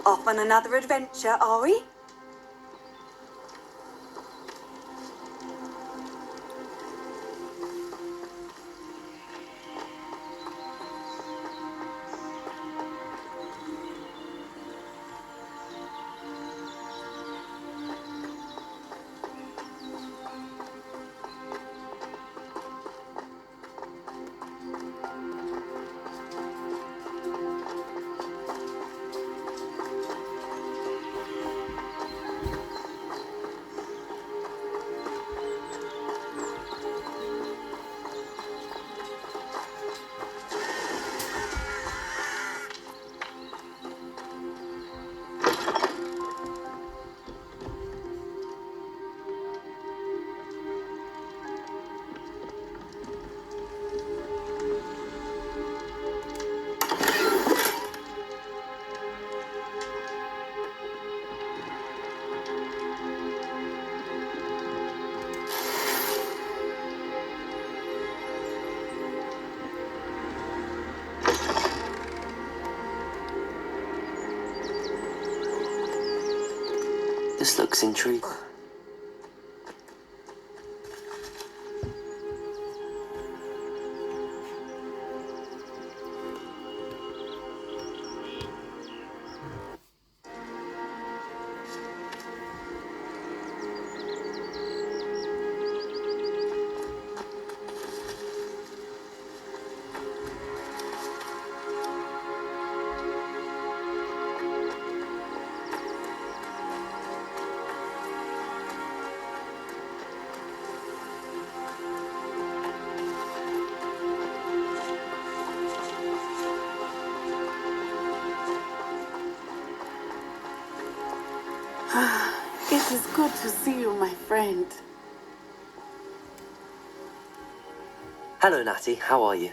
Off on another adventure, are we? This looks intriguing. It is good to see you, my friend. Hello, Naty. How are you?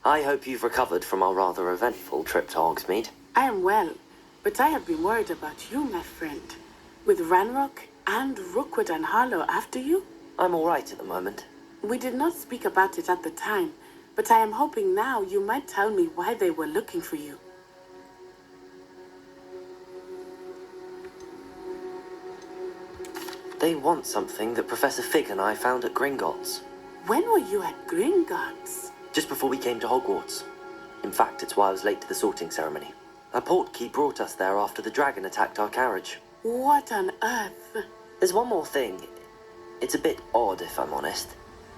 I hope you've recovered from our rather eventful trip to Hogsmeade. I am well, but I have been worried about you, my friend. With Ranrock and Rookwood and Harlow after you? I'm all right at the moment. We did not speak about it at the time, but I am hoping now you might tell me why they were looking for you. They want something that Professor Fig and I found at Gringotts. When were you at Gringotts? Just before we came to Hogwarts. In fact, it's why I was late to the sorting ceremony. A portkey brought us there after the dragon attacked our carriage. What on earth? There's one more thing. It's a bit odd, if I'm honest.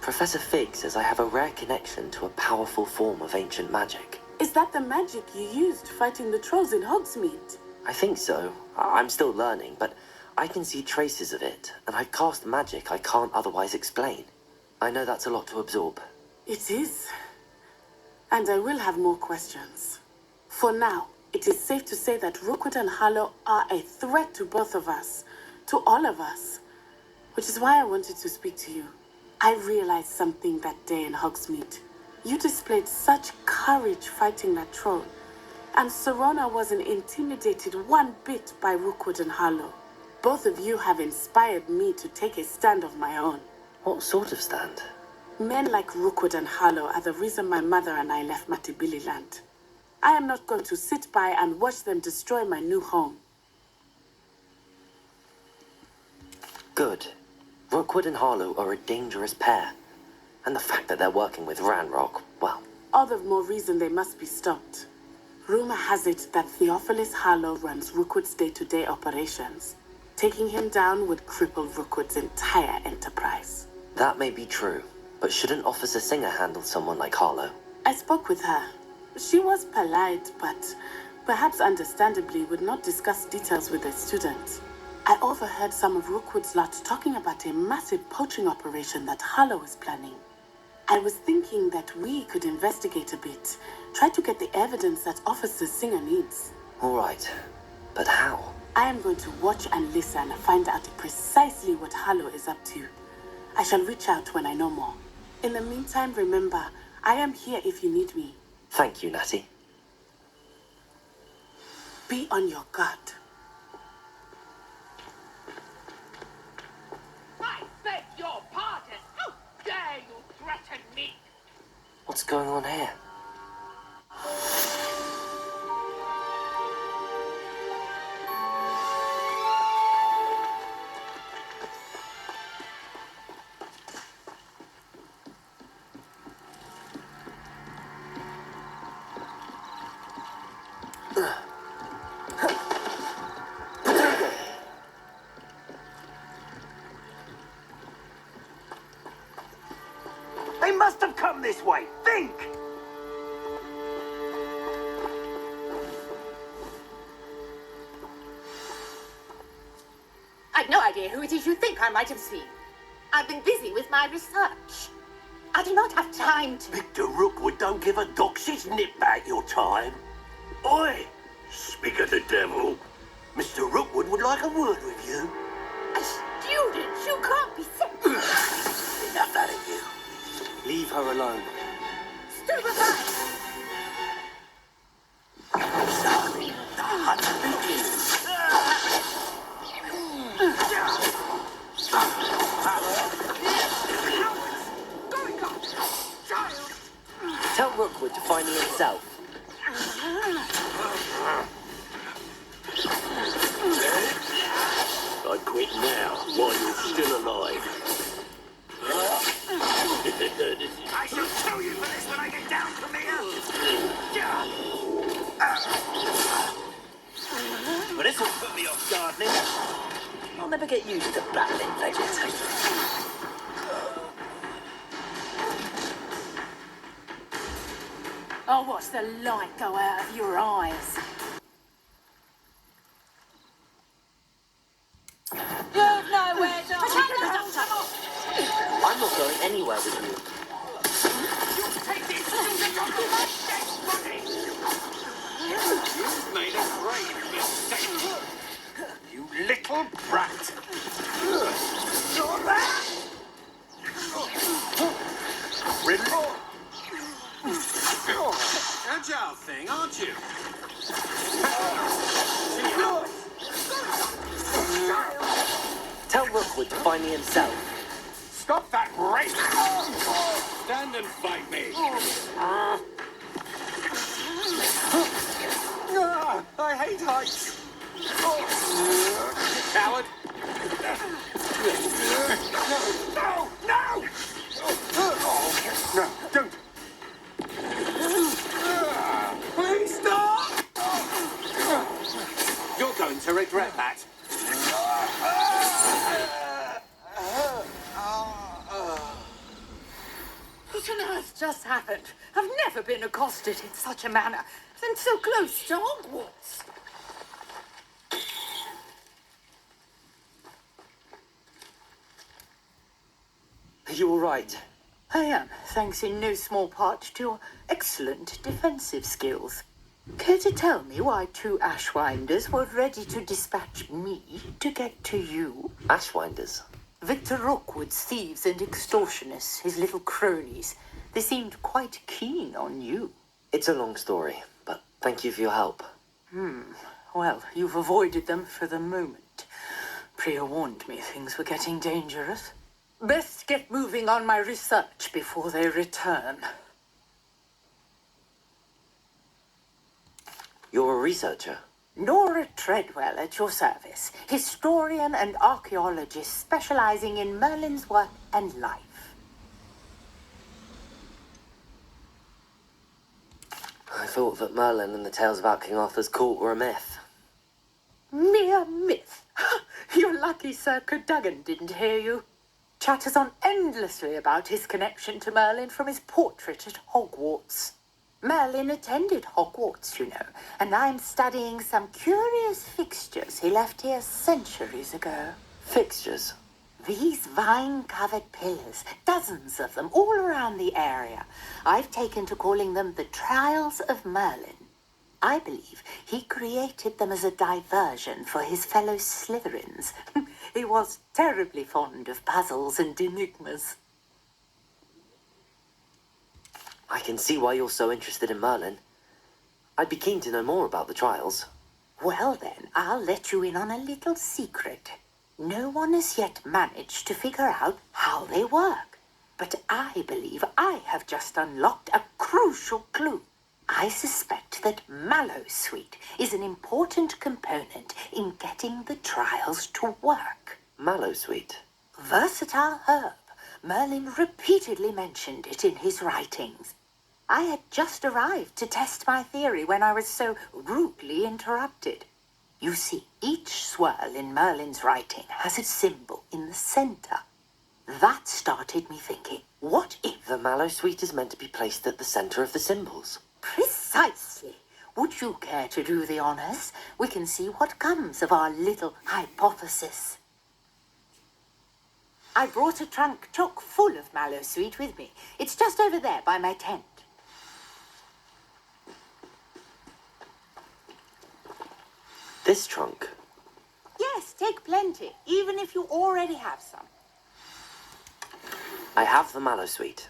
Professor Fig says I have a rare connection to a powerful form of ancient magic. Is that the magic you used fighting the trolls in Hogsmeade? I think so. I'm still learning, but I can see traces of it, and I've cast magic I can't otherwise explain. I know that's a lot to absorb. It is. And I will have more questions. For now, it is safe to say that Rookwood and Harlow are a threat to both of us, to all of us, which is why I wanted to speak to you. I realized something that day in Hogsmeade. You displayed such courage fighting that troll, and Serona wasn't intimidated one bit by Rookwood and Harlow. Both of you have inspired me to take a stand of my own. What sort of stand? Men like Rookwood and Harlow are the reason my mother and I left Matabeleland. I am not going to sit by and watch them destroy my new home. Good. Rookwood and Harlow are a dangerous pair. And the fact that they're working with Ranrock, well... All the more reason they must be stopped. Rumor has it that Theophilus Harlow runs Rookwood's day-to-day operations. Taking him down would cripple Rookwood's entire enterprise. That may be true, but shouldn't Officer Singer handle someone like Harlow? I spoke with her. She was polite, but perhaps understandably would not discuss details with a student. I overheard some of Rookwood's lot talking about a massive poaching operation that Harlow is planning. I was thinking that we could investigate a bit, try to get the evidence that Officer Singer needs. All right, but how? I am going to watch and listen and find out precisely what Harlow is up to. I shall reach out when I know more. In the meantime, remember, I am here if you need me. Thank you, Naty. Be on your guard. I beg your pardon! How dare you threaten me? What's going on here? They must have come this way. Think! I've no idea who it is you think I might have seen. I've been busy with my research. I do not have time to... Victor Rookwood don't give a doxy's nip back your time. Oi! Speak of the devil. Mr. Rookwood would like a word with you. A student? You can't be so... Enough out of you. Leave her alone. Stupefied! Sorry, the hunt begins. Tell Rookwood to find me himself. I quit now, while you're still alive. I shall tell you for this when I get down from here. But this will put me off gardening. I'll never get used to battling vegetation. Oh, watch the light go out of your eyes. You've nowhere to I'm not going anywhere with you. You take this to my dead body! You've made a grave mistake. You little brat. Agile thing, aren't you? Tell Rookwood to find me himself. Stop that race! Stand and fight me. I hate heights. Coward. No! No! No, don't. Please stop! You're going to regret that. What on earth just happened? I've never been accosted in such a manner, and so close to Hogwarts. Are you all right? I am, thanks in no small part to your excellent defensive skills. Care to tell me why two Ashwinders were ready to dispatch me to get to you? Ashwinders? Victor Rookwood's thieves and extortionists, his little cronies. They seemed quite keen on you. It's a long story, but thank you for your help. Well, you've avoided them for the moment. Priya warned me things were getting dangerous. Best get moving on my research before they return. You're a researcher? Nora Treadwell at your service, historian and archaeologist specializing in Merlin's work and life. I thought that Merlin and the tales about King Arthur's court were a myth. Mere myth. You're lucky Sir Cadogan didn't hear you. Chatters on endlessly about his connection to Merlin from his portrait at Hogwarts. Merlin attended Hogwarts, you know, and I'm studying some curious fixtures he left here centuries ago. Fixtures? These vine-covered pillars, dozens of them, all around the area. I've taken to calling them the Trials of Merlin. I believe he created them as a diversion for his fellow Slytherins. He was terribly fond of puzzles and enigmas. I can see why you're so interested in Merlin. I'd be keen to know more about the trials. Well then, I'll let you in on a little secret. No one has yet managed to figure out how they work. But I believe I have just unlocked a crucial clue. I suspect that Mallowsweet is an important component in getting the trials to work. Mallowsweet? Versatile herb. Merlin repeatedly mentioned it in his writings. I had just arrived to test my theory when I was so rudely interrupted. You see, each swirl in Merlin's writing has a symbol in the center. That started me thinking, what if... The mallow sweet is meant to be placed at the center of the symbols. Precisely. Would you care to do the honors? We can see what comes of our little hypothesis. I brought a trunk chock full of mallow sweet with me. It's just over there by my tent. This trunk? Yes, take plenty, even if you already have some. I have the mallow sweet.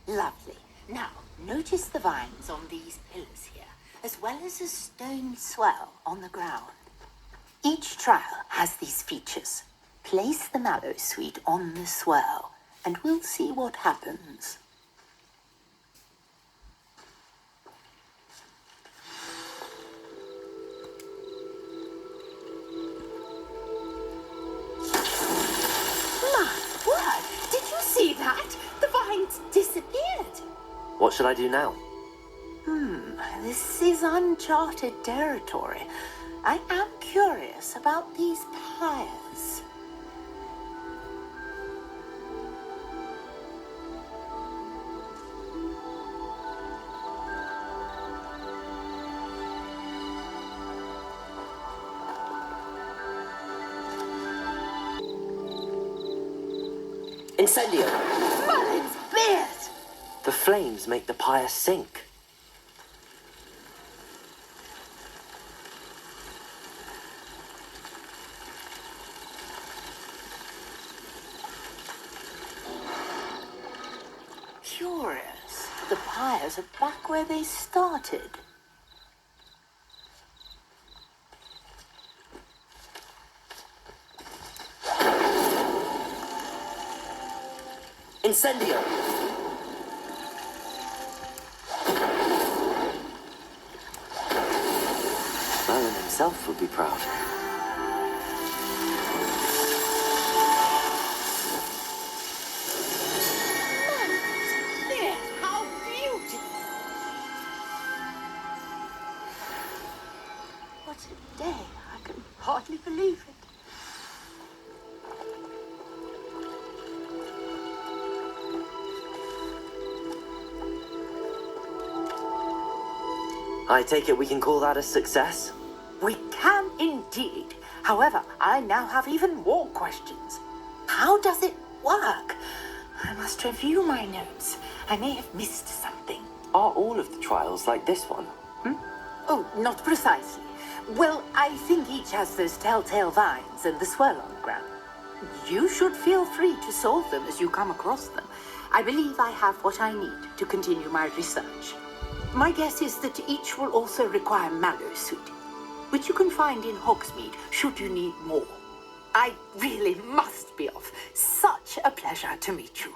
Lovely. Now, notice the vines on these pillars here, as well as a stone swell on the ground. Each trial has these features. Place the mallow sweet on the swirl, and we'll see what happens. See that? The vines disappeared. What should I do now? This is uncharted territory. I am curious about these pyres. Incendio! Merlin's beard! The flames make the pyre sink. Curious. The pyres are back where they started. Incendio! Merlin himself would be proud. Beard, how beautiful! What a day. I can hardly believe it. I take it we can call that a success? We can indeed. However, I now have even more questions. How does it work? I must review my notes. I may have missed something. Are all of the trials like this one? Oh, not precisely. Well, I think each has those telltale vines and the swirl on the ground. You should feel free to solve them as you come across them. I believe I have what I need to continue my research. My guess is that each will also require mallow sweet, which you can find in Hogsmeade should you need more. I really must be off. Such a pleasure to meet you.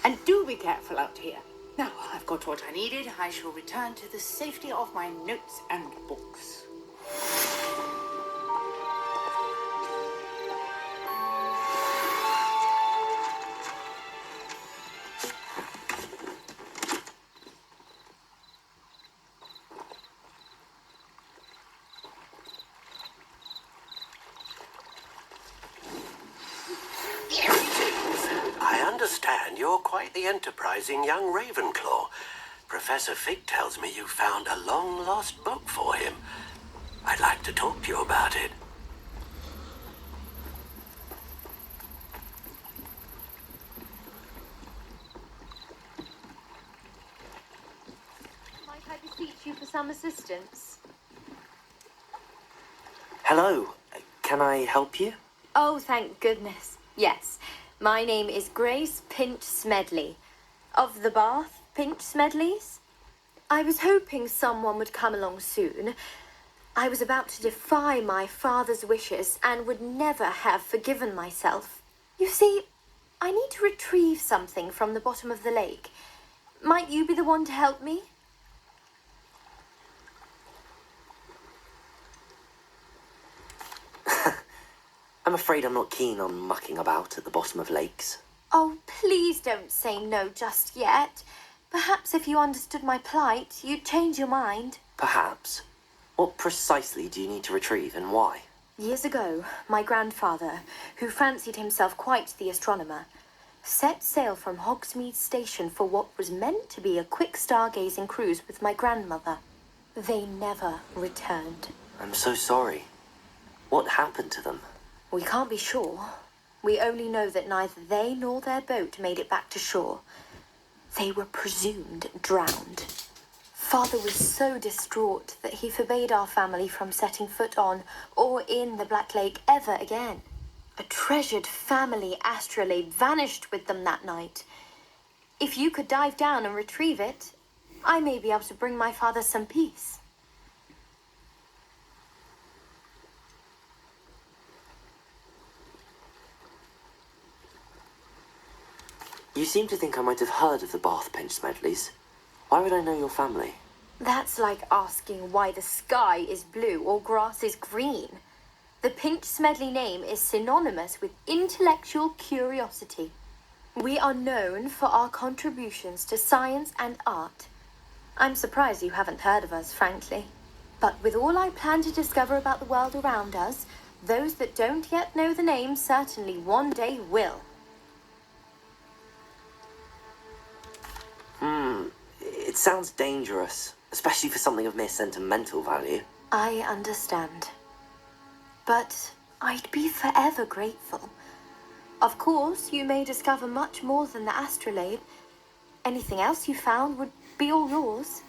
And do be careful out here. Now I've got what I needed. I shall return to the safety of my notes and books. I understand you're quite the enterprising young Ravenclaw. Professor Fig tells me you found a long-lost book for him. I'd like to talk to you about it. Might I beseech you for some assistance? Hello. Can I help you? Oh, thank goodness. Yes. My name is Grace Pinch Smedley, of the Bath Pinch Smedleys. I was hoping someone would come along soon. I was about to defy my father's wishes and would never have forgiven myself. You see, I need to retrieve something from the bottom of the lake. Might you be the one to help me? I'm afraid I'm not keen on mucking about at the bottom of lakes. Oh, please don't say no just yet. Perhaps if you understood my plight, you'd change your mind. Perhaps. What precisely do you need to retrieve and why? Years ago, my grandfather, who fancied himself quite the astronomer, set sail from Hogsmeade Station for what was meant to be a quick stargazing cruise with my grandmother. They never returned. I'm so sorry. What happened to them? We can't be sure. We only know that neither they nor their boat made it back to shore. They were presumed drowned. Father was so distraught that he forbade our family from setting foot on or in the Black Lake ever again. A treasured family astrolabe vanished with them that night. If you could dive down and retrieve it, I may be able to bring my father some peace. You seem to think I might have heard of the Bath Pinch Smedleys. Why would I know your family? That's like asking why the sky is blue or grass is green. The Pinch Smedley name is synonymous with intellectual curiosity. We are known for our contributions to science and art. I'm surprised you haven't heard of us, frankly. But with all I plan to discover about the world around us, those that don't yet know the name certainly one day will. It sounds dangerous, especially for something of mere sentimental value. I understand. But I'd be forever grateful. Of course, you may discover much more than the astrolabe. Anything else you found would be all yours.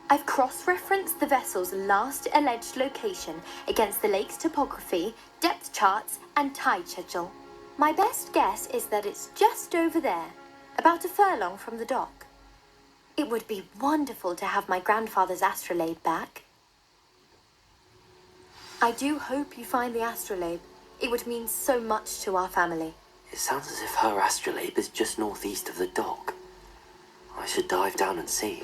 I've cross-referenced the vessel's last alleged location against the lake's topography, depth charts, and tide schedule. My best guess is that it's just over there, about a furlong from the dock. It would be wonderful to have my grandfather's astrolabe back. I do hope you find the astrolabe. It would mean so much to our family. It sounds as if her astrolabe is just northeast of the dock. I should dive down and see.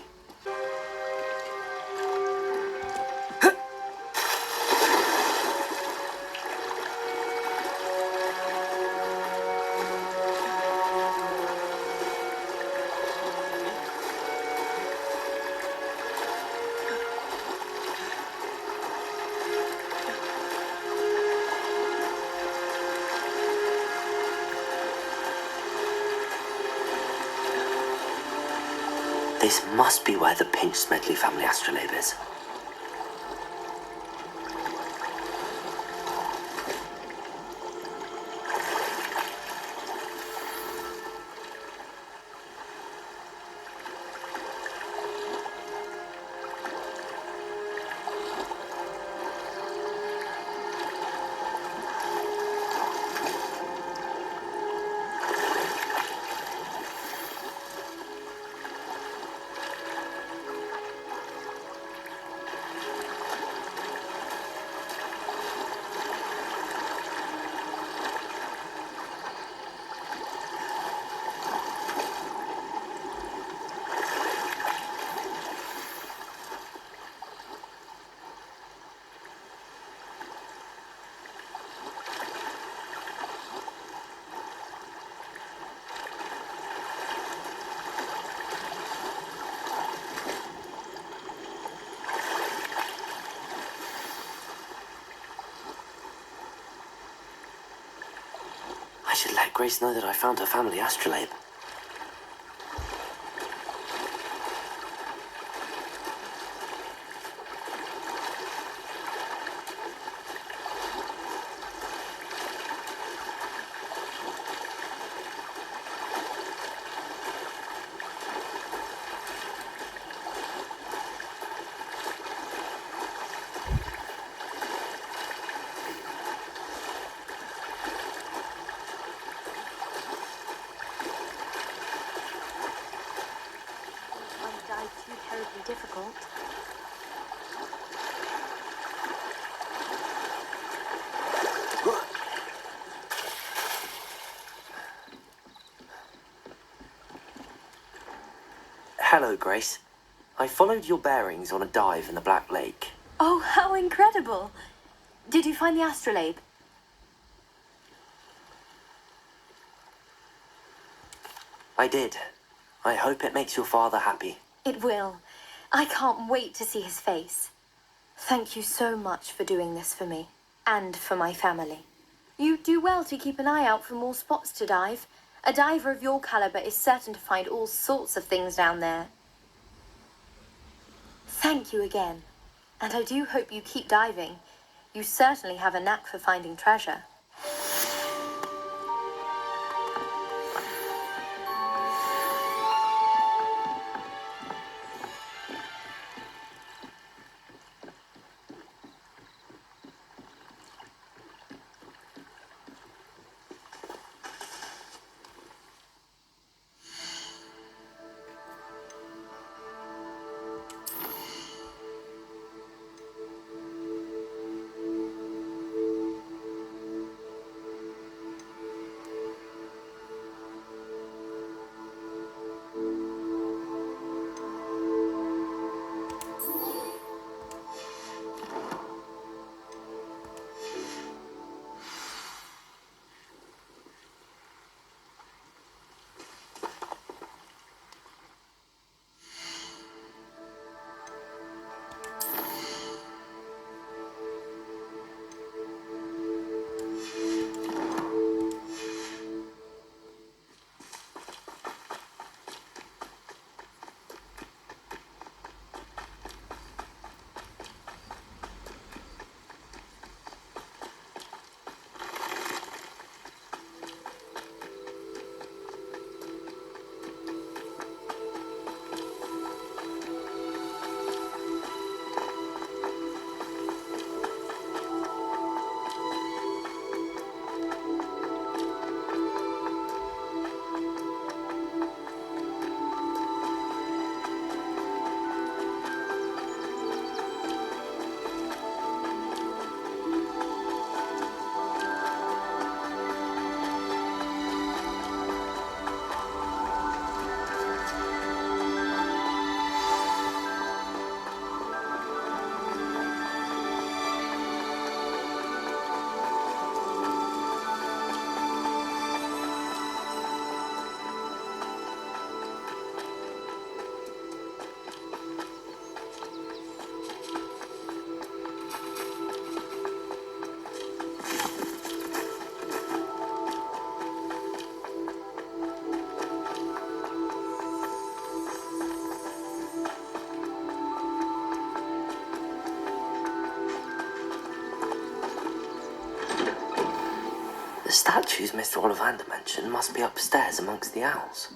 This must be where the Pinch Smedley family astrolabe is. I should let Grace know that I found her family astrolabe. Difficult. Hello, Grace. I followed your bearings on a dive in the Black Lake. Oh, how incredible! Did you find the astrolabe? I did. I hope it makes your father happy. It will. I can't wait to see his face. Thank you so much for doing this for me, and for my family. You do well to keep an eye out for more spots to dive. A diver of your caliber is certain to find all sorts of things down there. Thank you again, and I do hope you keep diving. You certainly have a knack for finding treasure. The statues Mr. Ollivander mentioned must be upstairs amongst the owls.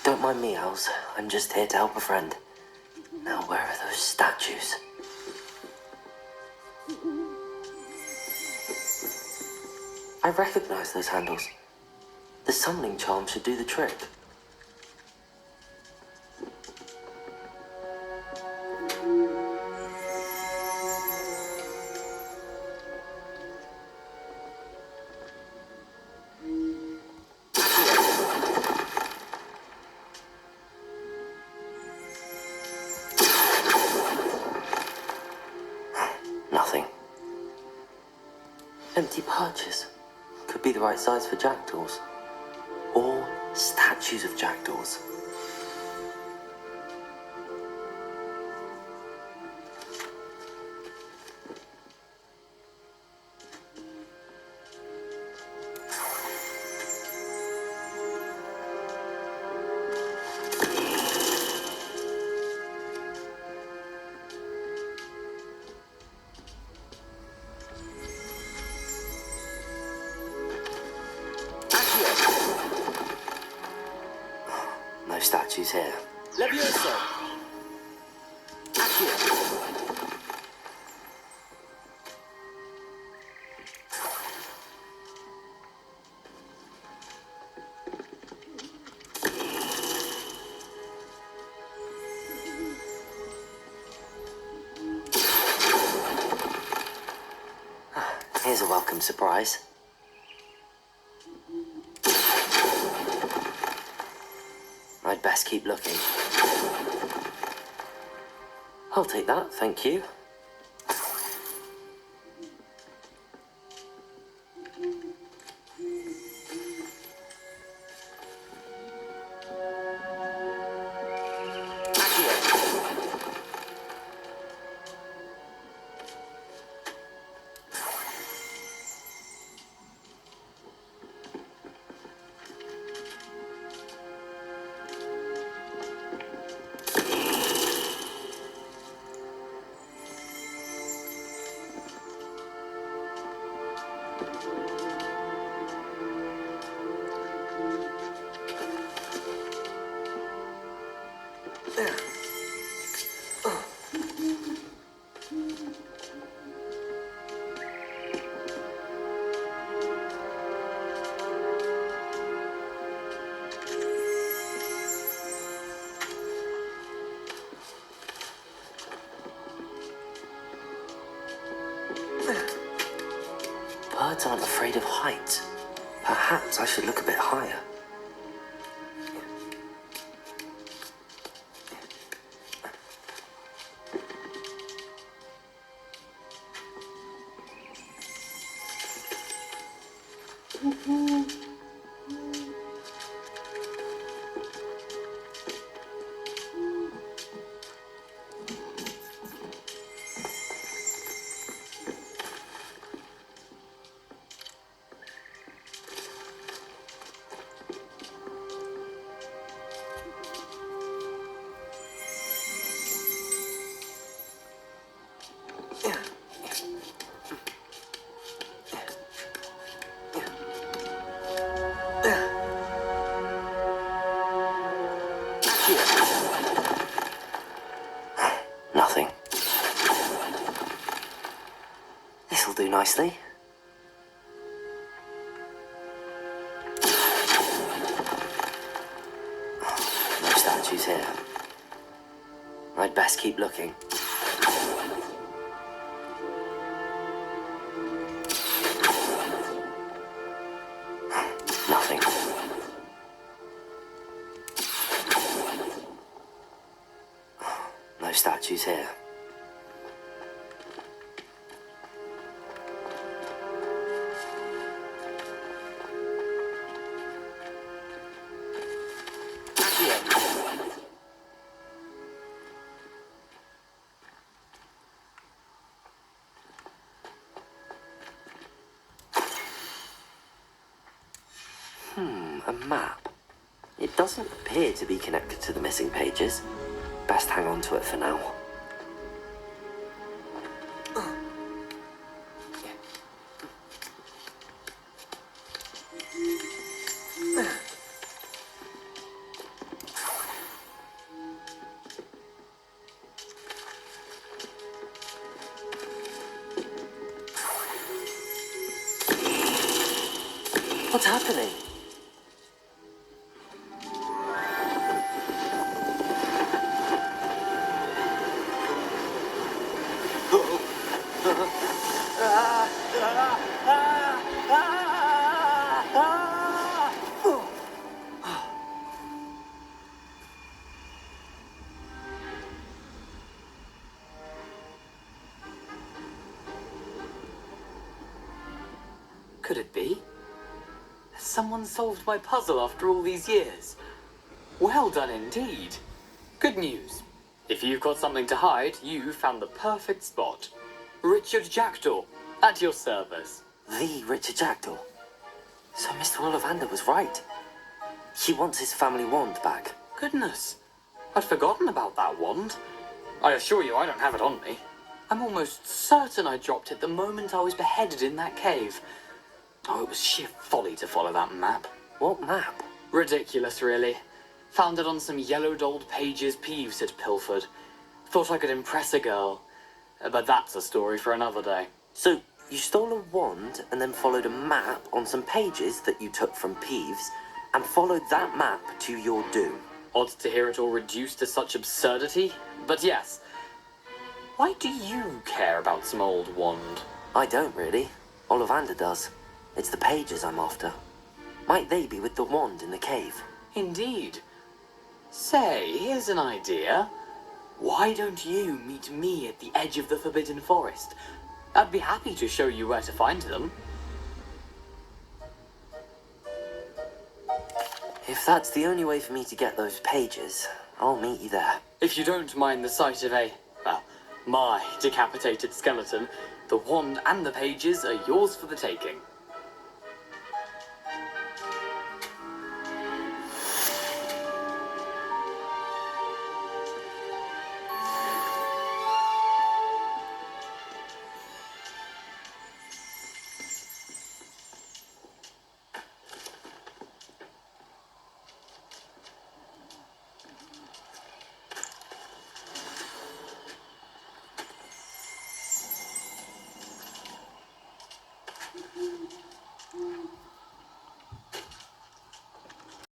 Don't mind me, owls. I'm just here to help a friend. Now, where are those statues? I recognize those handles. The summoning charm should do the trick. Nothing. Empty perches. Could be the right size for jackdaws. Or statues of jackdaws. No statues here. Levioso! Here's a welcome surprise. I'd best keep looking. I'll take that, thank you. Birds aren't afraid of heights. Perhaps I should look a bit higher. Nothing. This'll do nicely. No statues here. I'd best keep looking. Nothing. No statues here. A map. It doesn't appear to be connected to the missing pages. Best hang on to it for now. What's happening? Could it be? Has someone solved my puzzle after all these years? Well done indeed. Good news. If you've got something to hide, you found the perfect spot. Richard Jackdaw, at your service. The Richard Jackdaw. So Mr. Ollivander was right. He wants his family wand back. Goodness, I'd forgotten about that wand. I assure you I don't have it on me. I'm almost certain I dropped it the moment I was beheaded in that cave. Oh, it was sheer folly to follow that map. What map? Ridiculous, really. Found it on some yellowed old pages Peeves had pilfered. Thought I could impress a girl. But that's a story for another day. So, you stole a wand and then followed a map on some pages that you took from Peeves and followed that map to your doom. Odd to hear it all reduced to such absurdity, but yes. Why do you care about some old wand? I don't really. Ollivander does. It's the pages I'm after. Might they be with the wand in the cave? Indeed. Say, here's an idea. Why don't you meet me at the edge of the Forbidden Forest? I'd be happy to show you where to find them. If that's the only way for me to get those pages, I'll meet you there. If you don't mind the sight of my decapitated skeleton, the wand and the pages are yours for the taking.